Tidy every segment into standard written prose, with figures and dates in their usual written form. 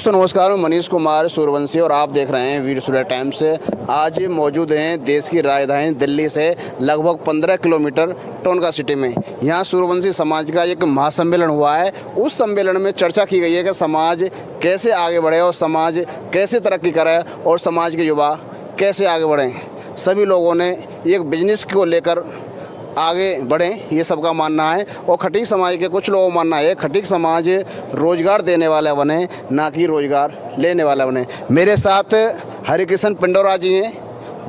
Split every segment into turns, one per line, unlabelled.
दोस्तों नमस्कार, मैं मनीष कुमार सूर्यवंशी और आप देख रहे हैं वीर सूर्या टाइम्स। आज मौजूद हैं देश की राजधानी दिल्ली से लगभग 15 किलोमीटर टोनका सिटी में। यहाँ सूर्यवंशी समाज का एक महासम्मेलन हुआ है। उस सम्मेलन में चर्चा की गई है कि समाज कैसे आगे बढ़े और समाज कैसे तरक्की करे और समाज के युवा कैसे आगे बढ़ें। सभी लोगों ने एक बिजनेस को लेकर आगे बढ़ें, ये सबका मानना है। और खटीक समाज के कुछ लोगों का मानना है खटीक समाज रोजगार देने वाला बने, ना कि रोजगार लेने वाला बने। मेरे साथ हरिकिशन पिंडोरा जी हैं,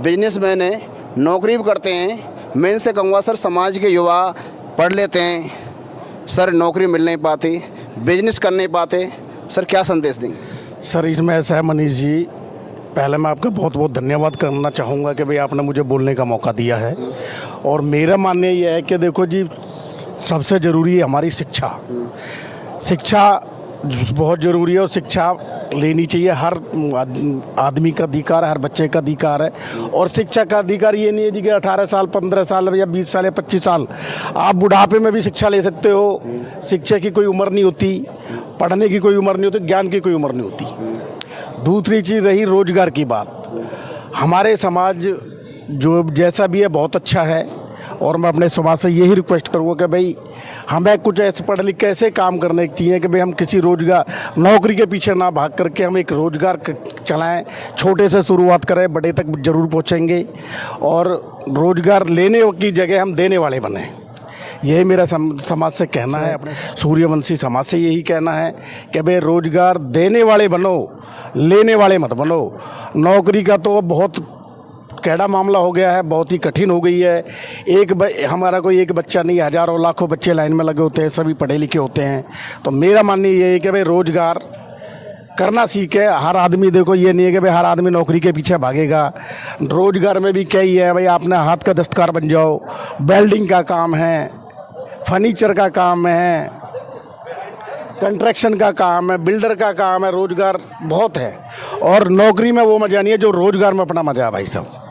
बिजनेसमैन हैं, नौकरी भी करते हैं। मैं इनसे कहूँगा सर, समाज के युवा पढ़ लेते हैं सर, नौकरी मिल नहीं पाती, बिजनेस कर नहीं पाते, सर क्या संदेश देंगे?
सर इसमें ऐसा है मनीष जी, पहले मैं आपका बहुत बहुत धन्यवाद करना चाहूँगा कि भाई आपने मुझे बोलने का मौका दिया है। और मेरा मानना ये है कि देखो जी, सबसे ज़रूरी है हमारी शिक्षा। शिक्षा बहुत ज़रूरी है और शिक्षा लेनी चाहिए। हर आदमी का अधिकार है, हर बच्चे का अधिकार है। और शिक्षा का अधिकार ये नहीं है जी कि 18 साल 15 साल या 20 साल या 25 साल, आप बुढ़ापे में भी शिक्षा ले सकते हो। शिक्षा की कोई उम्र नहीं होती, पढ़ने की कोई उम्र नहीं होती, ज्ञान की कोई उम्र नहीं होती। दूसरी चीज़ रही रोजगार की बात। हमारे समाज जो जैसा भी है बहुत अच्छा है और मैं अपने समाज से यही रिक्वेस्ट करूँगा कि भाई हमें कुछ ऐसे पढ़ लिख के ऐसे काम करने चाहिए कि भाई हम किसी रोजगार नौकरी के पीछे ना भाग करके हम एक रोजगार चलाएं। छोटे से शुरुआत करें, बड़े तक जरूर पहुँचेंगे। और रोजगार लेने की जगह हम देने वाले बने। यही मेरा समाज से कहना है, अपने सूर्यवंशी समाज से यही कहना है कि भाई रोजगार देने वाले बनो, लेने वाले मत बनो। नौकरी का तो बहुत कैड़ा मामला हो गया है, बहुत ही कठिन हो गई है। हमारा कोई एक बच्चा नहीं, हज़ारों लाखों बच्चे लाइन में लगे होते हैं, सभी पढ़े लिखे होते हैं। तो मेरा मानना ये है कि भाई रोजगार करना सीखे हर आदमी। देखो ये नहीं है कि भाई हर आदमी नौकरी के पीछे भागेगा। रोजगार में भी क्या ही है भाई, अपने हाथ का दस्तकार बन जाओ। वेल्डिंग का काम है, फर्नीचर का काम है, कंस्ट्रक्शन का काम है, बिल्डर का काम है। रोजगार बहुत है और नौकरी में वो मज़ा नहीं है जो रोजगार में अपना मज़ा है भाई साहब।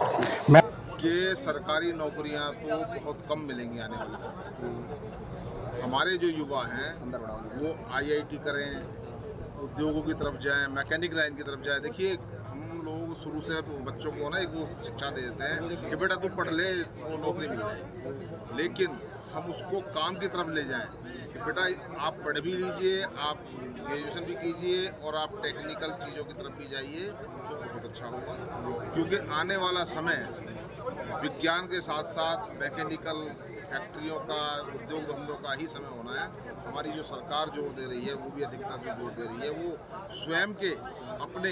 मैं
कि सरकारी नौकरियां तो बहुत कम मिलेंगी आने वाले समय। हमारे जो युवा हैं वो IIT करें, उद्योगों की तरफ जाएं, मैकेनिक लाइन की तरफ जाएं। देखिए हम लोग शुरू से बच्चों को ना एक वो शिक्षा दे देते हैं कि बेटा तू पढ़ ले, वो नौकरी मिल जाएगी। लेकिन हम उसको काम की तरफ ले जाएं कि बेटा आप पढ़ भी लीजिए, आप ग्रेजुएशन भी कीजिए और आप टेक्निकल चीज़ों की तरफ भी जाइए तो बहुत अच्छा होगा। क्योंकि आने वाला समय विज्ञान के साथ साथ मैकेनिकल फैक्ट्रियों का, उद्योग धंधों का ही समय होना है। हमारी जो सरकार जोर दे रही है वो भी अधिकतर से जोर दे रही है, वो स्वयं के अपने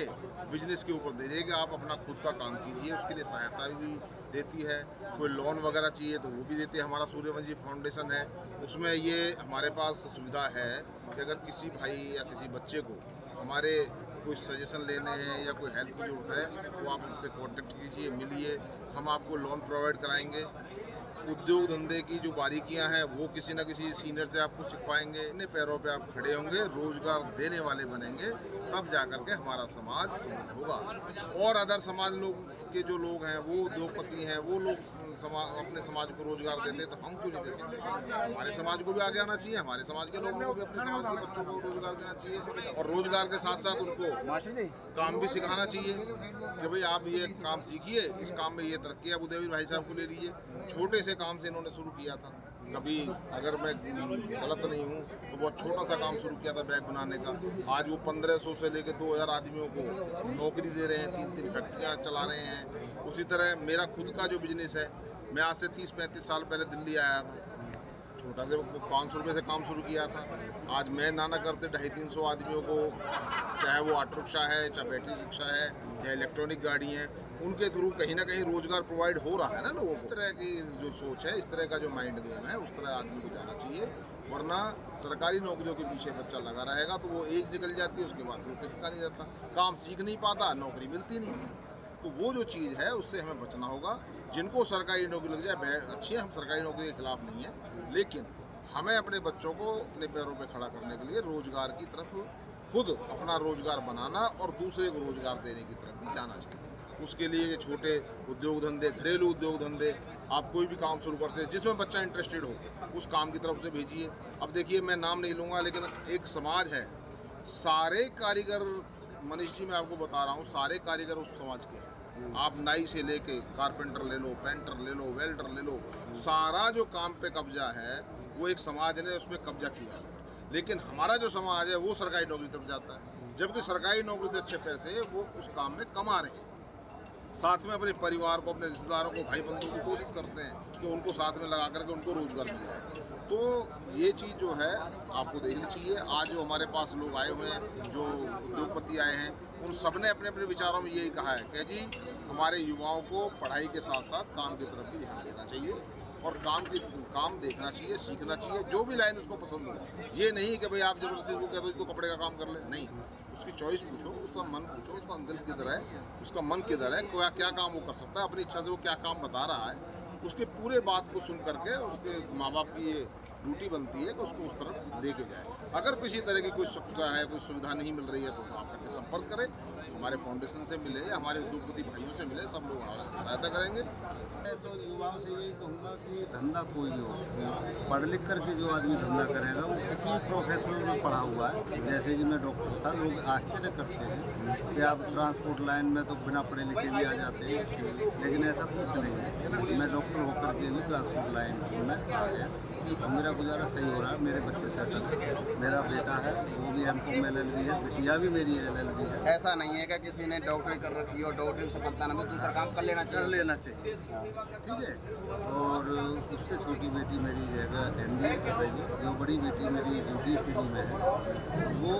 बिजनेस के ऊपर दे रही है कि आप अपना खुद का काम कीजिए। उसके लिए सहायता भी देती है, कोई लोन वगैरह चाहिए तो वो भी देती है। हमारा सूर्यवंशी फाउंडेशन है, उसमें ये हमारे पास सुविधा है कि अगर किसी भाई या किसी बच्चे को हमारे कुछ सजेशन लेने हैं या कोई हेल्प की जरूरत है तो आप हमसे कांटेक्ट कीजिए, मिलिए, हम आपको लोन प्रोवाइड कराएंगे। उद्योग धंधे की जो बारीकियां हैं वो किसी न किसी सीनियर से आपको सिखवाएंगे। अपने पैरों पे आप खड़े होंगे, रोजगार देने वाले बनेंगे, तब जाकर के हमारा समाज समृद्ध होगा। और अदर समाज लोग के जो लोग हैं वो उद्योगपति हैं, वो लोग अपने समाज को रोजगार देते हैं, तो हम क्यों नहीं दे सकते? हमारे समाज को भी आगे आना चाहिए, हमारे समाज के लोगों को भी अपने समाज के बच्चों को रोजगार देना चाहिए। और रोजगार के साथ साथ उनको काम भी सिखाना चाहिए कि भाई आप ये काम सीखिए, इस काम में ये तरक्की। अब उदयवीर भाई साहब को ले लीजिए, छोटे से काम से इन्होंने शुरू किया था। कभी अगर मैं गलत नहीं हूँ तो बहुत छोटा सा काम शुरू किया था बैग बनाने का। आज वो 1500 से लेकर 2000 आदमियों को नौकरी दे रहे हैं, 3-3 फैक्ट्रियाँ चला रहे हैं। उसी तरह मेरा खुद का जो बिजनेस है, मैं आज से 30-35 साल पहले दिल्ली आया था, छोटा से 500 रुपये से काम शुरू किया था। आज मैं नाना करते 250-300 आदमियों को, चाहे वो ऑटो रिक्शा है, चाहे बैटरी रिक्शा है या इलेक्ट्रॉनिक गाड़ी है, उनके थ्रू कहीं ना कहीं रोजगार प्रोवाइड हो रहा है ना लोगों को। इस तरह की जो सोच है, इस तरह का जो माइंड गेम है, उस तरह आदमी को जाना चाहिए। वरना सरकारी नौकरियों के पीछे बच्चा लगा रहेगा तो वो एज निकल जाती है, उसके बाद वो टिकता नहीं रहता, काम सीख नहीं पाता, नौकरी मिलती नहीं। तो वो जो चीज़ है उससे हमें बचना होगा। जिनको सरकारी नौकरी लग जाए अच्छी है, हम सरकारी नौकरी के खिलाफ नहीं है, लेकिन हमें अपने बच्चों को अपने पैरों पे खड़ा करने के लिए रोजगार की तरफ, खुद अपना रोजगार बनाना और दूसरे को रोजगार देने की तरफ भी जाना चाहिए। उसके लिए छोटे उद्योग धंधे, घरेलू उद्योग धंधे, आप कोई भी काम शुरू कर सकते, जिसमें बच्चा इंटरेस्टेड हो उस काम की तरफ से भेजिए। अब देखिए मैं नाम नहीं लूँगा, लेकिन एक समाज है, सारे कारीगर मनीष जी मैं आपको बता रहा हूँ, सारे कारीगर उस समाज के हैं। आप नाई से लेके कारपेंटर ले लो, पेंटर ले लो, वेल्डर ले लो, सारा जो काम पे कब्जा है वो एक समाज ने उसमें कब्जा किया। लेकिन हमारा जो समाज है वो सरकारी नौकरी तरफ जाता है, जबकि सरकारी नौकरी से अच्छे पैसे वो उस काम में कमा रहे हैं। साथ में अपने परिवार को, अपने रिश्तेदारों को, भाई बंधुओं को कोशिश करते हैं कि उनको साथ में लगा करके उनको रोजगार मिल जाए। तो ये चीज़ जो है आपको देखनी चाहिए। आज जो हमारे पास लोग आए हुए हैं, जो उद्योगपति आए हैं, उन सब ने अपने अपने विचारों में यही कहा है कि जी हमारे युवाओं को पढ़ाई के साथ साथ काम की तरफ भी ध्यान देना चाहिए और काम देखना चाहिए, सीखना चाहिए, जो भी लाइन उसको पसंद हो। ये नहीं कि भाई आप जबरदस्ती उसको कह दो इसको कपड़े का काम कर ले, नहीं। उसकी चॉइस पूछो, उसका मन पूछो, उसका दिल किधर है, उसका मन किधर है, क्या काम वो कर सकता है, अपनी इच्छा से वो क्या काम बता रहा है, उसके पूरे बात को सुन करके उसके माँ बाप की ये ड्यूटी बनती है कि उसको उस तरफ लेके जाए। अगर किसी तरह की कोई सुविधा है, कोई सुविधा नहीं मिल रही है तो आप करके संपर्क करें, हमारे फाउंडेशन से मिले या हमारे उद्योगपति भाइयों से मिले, सब लोग सहायता करेंगे।
मैं तो युवाओं से यही कहूँगा कि धंधा कोई भी हो, पढ़ लिख करके जो आदमी धंधा करेगा वो किसी भी प्रोफेशनल में पढ़ा हुआ है। जैसे कि मैं डॉक्टर था, लोग आश्चर्य करते हैं कि आप ट्रांसपोर्ट लाइन में तो बिना पढ़े लिखे भी आ जाते हैं, लेकिन ऐसा कुछ नहीं है। मैं डॉक्टर होकर के भी ट्रांसपोर्ट लाइन में आ गया और मेरा गुजारा सही हो रहा है। मेरे बच्चे सेटल हैं, मेरा बेटा है वो भी M.Com LLB है, बिटिया भी मेरी LLB है।
ऐसा नहीं है कि किसी ने डॉक्टरी कर रखी हो, डॉक्टरी से पता नहीं, दूसरा काम कर लेना चाहिए।
ठीक है। और उससे छोटी बेटी मेरी जगह MBA कर रही है, जो बड़ी बेटी मेरी जुडिशरी में है, वो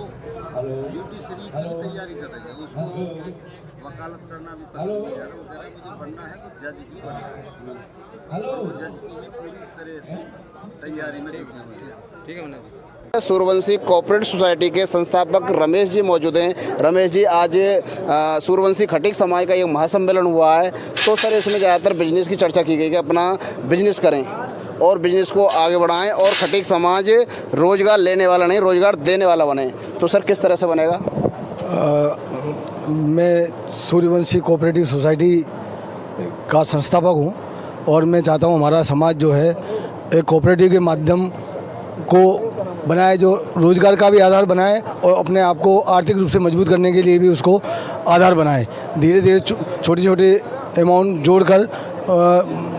जुडिशरी की तैयारी कर रही है। उसको वकालत करना भी पसंद नहीं आ रहा, वो कह रहा है मुझे बनना है तो जज ही बनना है, और वो जज की ही पूरी तरह से तैयारी में जुटी हुई है। ठीक है।
सूर्यवंशी कोऑपरेटिव सोसाइटी के संस्थापक रमेश जी मौजूद हैं। रमेश जी, आज सूर्यवंशी खटीक समाज का एक महासम्मेलन हुआ है, तो सर इसमें ज़्यादातर बिजनेस की चर्चा की गई कि अपना बिजनेस करें और बिजनेस को आगे बढ़ाएं और खटीक समाज रोजगार लेने वाला नहीं, रोजगार देने वाला बने। तो सर किस तरह से बनेगा?
मैं सूर्यवंशी कोऑपरेटिव सोसाइटी का संस्थापक हूं और मैं चाहता हूं हमारा समाज जो है एक कोऑपरेटिव के माध्यम को बनाए, जो रोज़गार का भी आधार बनाए और अपने आप को आर्थिक रूप से मजबूत करने के लिए भी उसको आधार बनाए। धीरे धीरे छोटे छोटे अमाउंट जोड़कर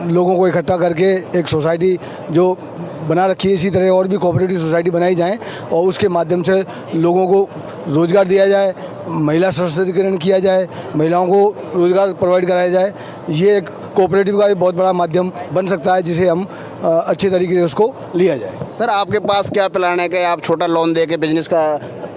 लोगों को इकट्ठा करके एक सोसाइटी जो बना रखी है, इसी तरह और भी कोऑपरेटिव सोसाइटी बनाई जाए और उसके माध्यम से लोगों को रोज़गार दिया जाए, महिला सशक्तिकरण किया जाए, महिलाओं को रोज़गार प्रोवाइड कराया जाए। ये एक कोऑपरेटिव का भी बहुत बड़ा माध्यम बन सकता है, जिसे हम अच्छे तरीके से उसको लिया जाए।
सर आपके पास क्या प्लान है कि आप छोटा लोन दे के बिजनेस का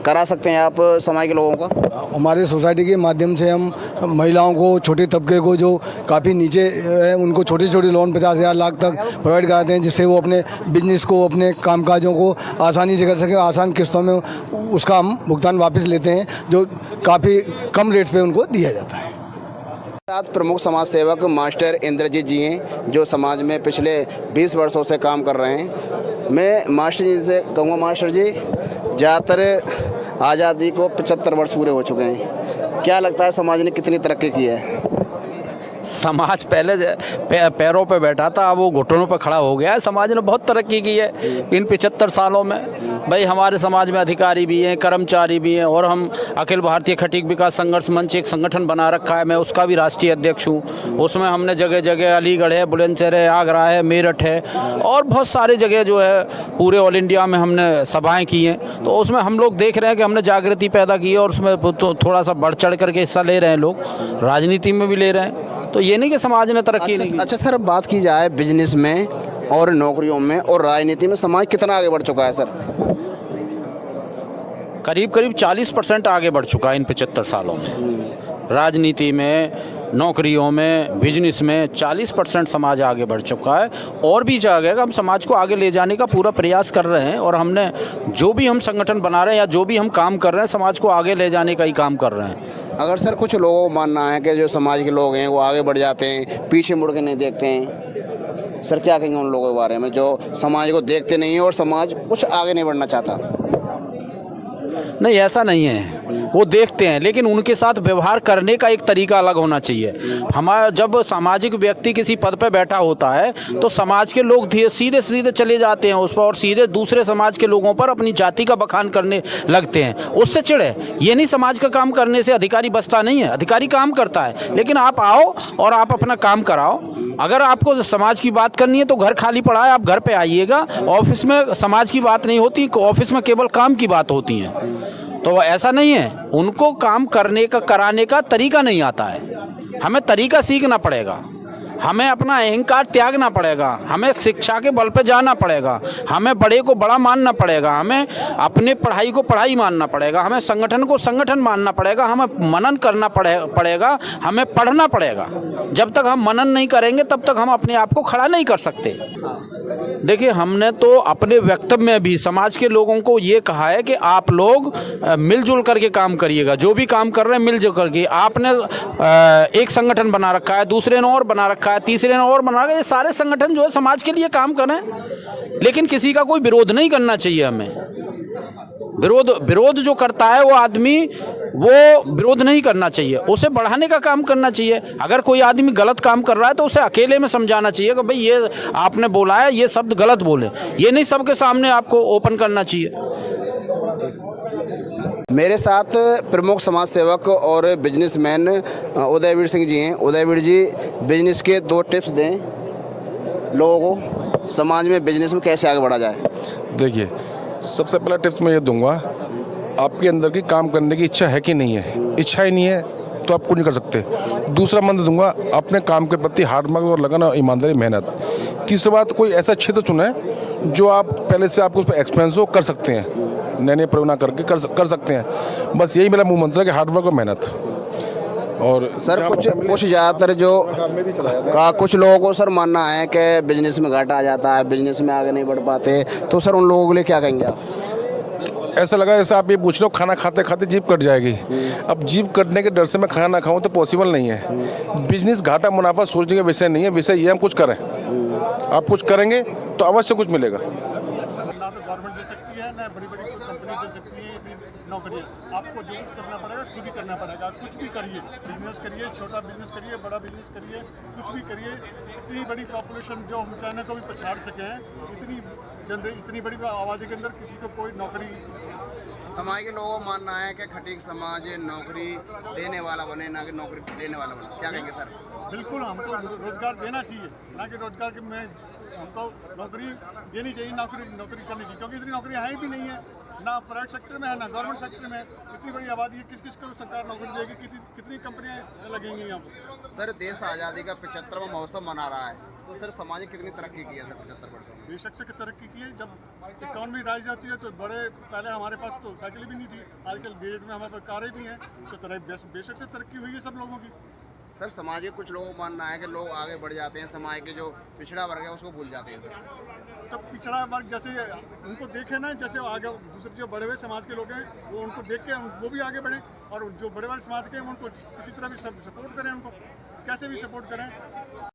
करा सकते हैं आप समाज के लोगों का?
हमारे सोसाइटी के माध्यम से हम महिलाओं को, छोटे तबके को जो काफ़ी नीचे है, उनको छोटे छोटे लोन 50,000 लाख तक प्रोवाइड कराते हैं, जिससे वो अपने बिजनेस को, अपने कामकाजों को आसानी से कर सकें। आसान किस्तों में उसका हम भुगतान वापस लेते हैं, जो काफ़ी कम रेट्स पे उनको दिया जाता है।
साथ प्रमुख समाज सेवक मास्टर इंद्रजीत जी हैं, जो समाज में पिछले 20 वर्षों से काम कर रहे हैं। मैं मास्टर जी से कहूँगा, मास्टर जी ज़्यादातर आज़ादी को 75 वर्ष पूरे हो चुके हैं, क्या लगता है समाज ने कितनी तरक्की की है?
समाज पहले पैरों पे बैठा था, अब वो घुटनों पे खड़ा हो गया है। समाज ने बहुत तरक्की की है इन 75 सालों में। भाई हमारे समाज में अधिकारी भी हैं, कर्मचारी भी हैं, और हम अखिल भारतीय खटीक विकास संघर्ष मंच एक संगठन बना रखा है, मैं उसका भी राष्ट्रीय अध्यक्ष हूँ। उसमें हमने जगह जगह अलीगढ़ है, बुलंदशहर है, आगरा है, मेरठ है और बहुत सारी जगह जो है पूरे ऑल इंडिया में हमने सभाएँ की हैं। तो उसमें हम लोग देख रहे हैं कि हमने जागृति पैदा की है और उसमें थोड़ा सा बढ़ चढ़ करके हिस्सा ले रहे हैं लोग, राजनीति में भी ले रहे हैं। तो ये नहीं कि समाज ने तरक्की नहीं की।
अच्छा सर, बात की जाए बिजनेस में और नौकरियों में और राजनीति में समाज कितना आगे बढ़ चुका है सर?
करीब करीब 40% आगे बढ़ चुका है इन 75 सालों में। राजनीति में, नौकरियों में, बिजनेस में 40% समाज आगे बढ़ चुका है और भी जाएगा। हम समाज को आगे ले जाने का पूरा प्रयास कर रहे हैं और हमने जो भी हम संगठन बना रहे हैं या जो भी हम काम कर रहे हैं, समाज को आगे ले जाने का ही काम कर रहे हैं।
अगर सर कुछ लोगों को मानना है कि जो समाज के लोग हैं वो आगे बढ़ जाते हैं, पीछे मुड़ के नहीं देखते हैं, सर क्या कहेंगे उन लोगों के बारे में जो समाज को देखते नहीं हैं और समाज कुछ आगे नहीं बढ़ना चाहता?
नहीं, ऐसा नहीं है। वो देखते हैं, लेकिन उनके साथ व्यवहार करने का एक तरीका अलग होना चाहिए। हमारा जब सामाजिक व्यक्ति किसी पद पर बैठा होता है तो समाज के लोग सीधे सीधे चले जाते हैं उस पर और सीधे दूसरे समाज के लोगों पर अपनी जाति का बखान करने लगते हैं, उससे चिढ़े। ये नहीं, समाज का काम करने से अधिकारी बचता नहीं है, अधिकारी काम करता है, लेकिन आप आओ और आप अपना काम कराओ। अगर आपको समाज की बात करनी है तो घर खाली पड़ा है, आप घर पे आइएगा। ऑफिस में समाज की बात नहीं होती, ऑफिस में केवल काम की बात होती है। तो ऐसा नहीं है, उनको काम करने का कराने का तरीका नहीं आता है। हमें तरीका सीखना पड़ेगा, हमें अपना अहंकार त्यागना पड़ेगा, हमें शिक्षा के बल पे जाना पड़ेगा, हमें बड़े को बड़ा मानना पड़ेगा, हमें अपने पढ़ाई को पढ़ाई मानना पड़ेगा, हमें संगठन को संगठन मानना पड़ेगा, हमें मनन करना पड़ेगा, हमें पढ़ना पड़ेगा। जब तक हम मनन नहीं करेंगे तब तक हम अपने आप को खड़ा नहीं कर सकते। देखिए, हमने तो अपने वक्तव्य में भी समाज के लोगों को ये कहा है कि आप लोग मिलजुल करके काम करिएगा, जो भी काम कर रहे हैं मिलजुल करके। आपने एक संगठन बना रखा है, दूसरे ने और बना रखा है, तीसरे ने और बना रखा है, ये सारे संगठन जो है समाज के लिए काम करें, लेकिन किसी का कोई विरोध नहीं करना चाहिए। हमें विरोध जो करता है वो आदमी, वो विरोध नहीं करना चाहिए, उसे बढ़ाने का काम करना चाहिए। अगर कोई आदमी गलत काम कर रहा है तो उसे अकेले में समझाना चाहिए कि भाई ये आपने बोला है, ये शब्द गलत बोले। ये नहीं सबके सामने आपको ओपन करना चाहिए।
मेरे साथ प्रमुख समाज सेवक और बिजनेसमैन उदयवीर सिंह जी हैं। उदयवीर जी, बिजनेस के 2 टिप्स दें लोगों को, समाज में बिजनेस में कैसे आगे बढ़ा जाए।
देखिए, सबसे पहला टिप्स मैं ये दूंगा, आपके अंदर की काम करने की इच्छा है कि नहीं है। इच्छा ही नहीं है तो आप कुछ नहीं कर सकते। दूसरा मंत्र दूंगा, अपने काम के प्रति हार्ड वर्क और लगन और ईमानदारी मेहनत। तीसरी बात, कोई ऐसा क्षेत्र चुने जो आप पहले से आपको उस पर एक्सपीरियंस हो, कर सकते हैं, नए प्रयोजन करके कर सकते हैं। बस यही मेरा मूल मंत्र है कि हार्ड वर्क और मेहनत। और
सर कुछ ज़्यादातर जो कुछ लोगों को सर मानना है कि बिजनेस में घाटा आ जाता है, बिजनेस में आगे नहीं बढ़ पाते, तो सर उन लोगों के लिए क्या कहेंगे आप।
ऐसा लगा जैसे आप ये पूछ लो, खाना खाते खाते जीभ कट जाएगी। अब जीभ कटने के डर से मैं खाना ना खाऊं तो पॉसिबल नहीं है। बिजनेस घाटा मुनाफा सोचने का विषय नहीं है, विषय ये हम कुछ करें। आप कुछ करेंगे तो अवश्य कुछ मिलेगा।
ना तो गवर्नमेंट दे सकती है, ना बड़ी बड़ी कंपनी दे सकती है नौकरियाँ। आपको जो कुछ करना पड़ेगा खुद ही करना पड़ेगा। कुछ भी करिए, बिजनेस करिए, छोटा बिजनेस करिए, बड़ा बिजनेस करिए, कुछ भी करिए। इतनी बड़ी पॉपुलेशन जो हम चाइना को भी पछाड़ सके हैं, इतनी बड़ी आबादी के अंदर किसी को कोई नौकरी।
समाज के लोगों का मानना है कि खटीक समाज नौकरी देने वाला बने, ना कि नौकरी देने वाला बने, क्या कहेंगे सर।
बिल्कुल, हमको रोजगार देना चाहिए, ना कि रोजगार में हमको नौकरी देनी चाहिए, नौकरी करनी चाहिए, क्योंकि इतनी नौकरियाँ हैं भी नहीं है, ना प्राइवेट सेक्टर में है ना गवर्नमेंट सेक्टर में है। इतनी बड़ी आबादी है, किस को सरकार नौकरी देगी, कितनी कंपनियाँ लगेंगी यहाँ पर।
सर, देश आज़ादी का 75वां महोत्सव मना रहा है, तो सर समाज ने कितनी तरक्की की है सर 75 वर्षों में।
बेशक से तरक्की की है। जब इकॉनमी राइज जाती है तो पहले हमारे पास तो साइकिल भी नहीं थी, आजकल डेट में हमारे पास कारें भी हैं, तो बेशक से तरक्की हुई है सब लोगों की।
सर, समाज के कुछ लोगों का मानना है कि लोग आगे बढ़ जाते हैं, समाज के जो पिछड़ा वर्ग है उसको भूल जाते हैं सर।
तो पिछड़ा वर्ग जैसे उनको देखे ना, जैसे आगे दूसरे जो बड़े हुए समाज के लोग हैं वो उनको देख के वो भी आगे बढ़ें, और जो बड़े बड़े समाज के हैं उनको किसी तरह भी सपोर्ट करें, उनको कैसे भी सपोर्ट करें।